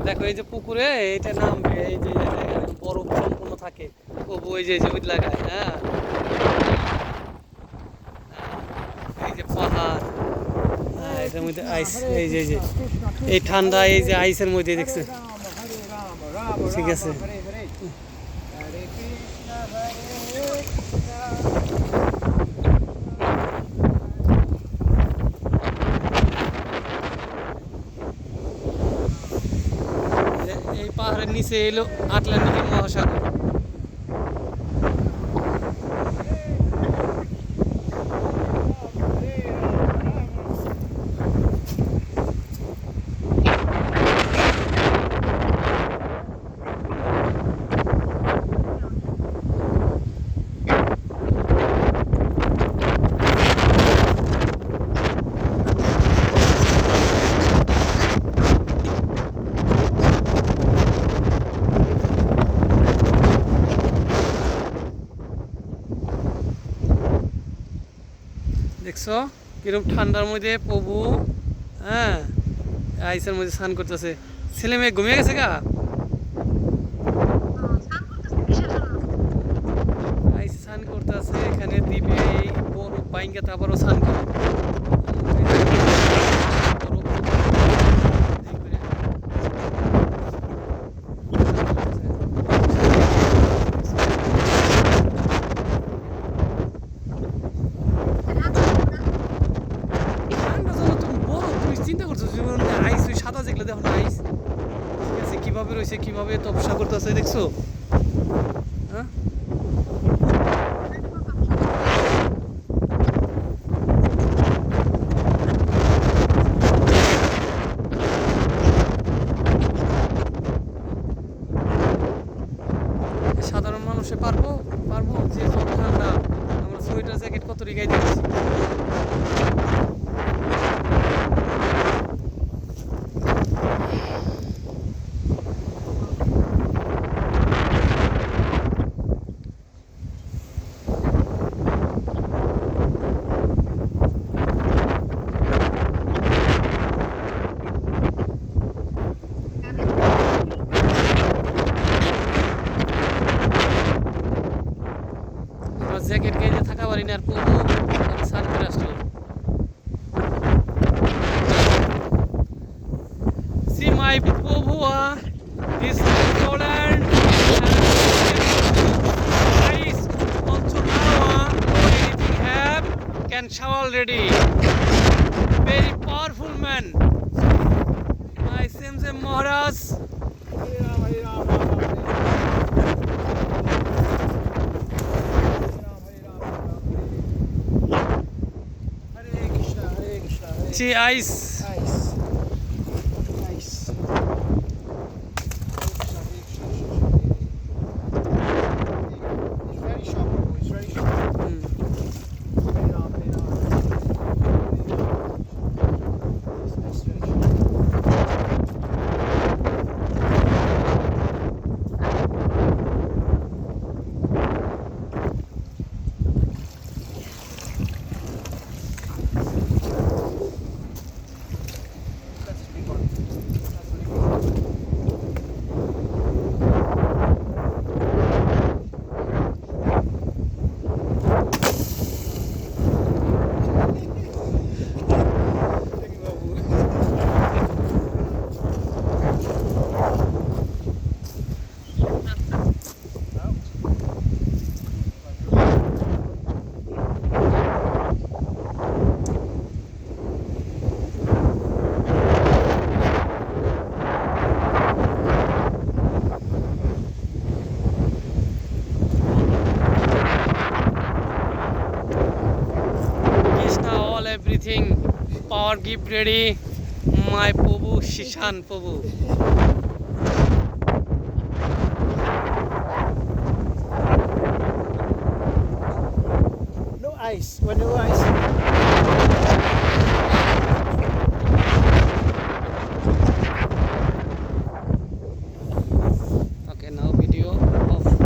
দেখো এই যে পুকুরে এইটা নামবে, এই যে বরফ সম্পূর্ণ থাকে প্রভু, ওই যে ওই লাগায়। হ্যাঁ, এই যে পাহাড়, হ্যাঁ এটার মধ্যে আইস, এই যে এই ঠান্ডা, এই যে আইসের মধ্যে দেখছে। ঠিক আছে, এই পাহাড়ের নিচে এলো আটলান্টিক মহাসাগর। দেখছো কিরকম ঠান্ডার মধ্যে প্রভু, হ্যাঁ আইসের মধ্যে স্নান করতেছে। ছেলে মেয়ে ঘুমিয়ে গেছে গা, আইসে স্নান করতেছে। এখানে দিবে এই বড় বাইঙ্গাতে আবারও স্নান করে। চিন্তা করছো জীবনে আইস, ওই সাদা যেগুলো দেখো না আইস, ঠিক আছে কিভাবে রয়েছে, কিভাবে তপস্যা করতেছে দেখছো। হ্যাঁ, সাধারণ মানুষে পারবো পারবো যে সব ঠান্ডা, আমরা সোয়েটার জ্যাকেট কত রিগাই দিচ্ছি। জ্যাকেট গায়ে থাকা পারি না, আর প্রভু স্নান করে আসলো। See my Prabhu, this Poland ice also now anything have can shower already. Very powerful man. My Simse Maharaj. See ice. Everything power gift ready, my Prabhu Shishan Prabhu. No ice. When no ice.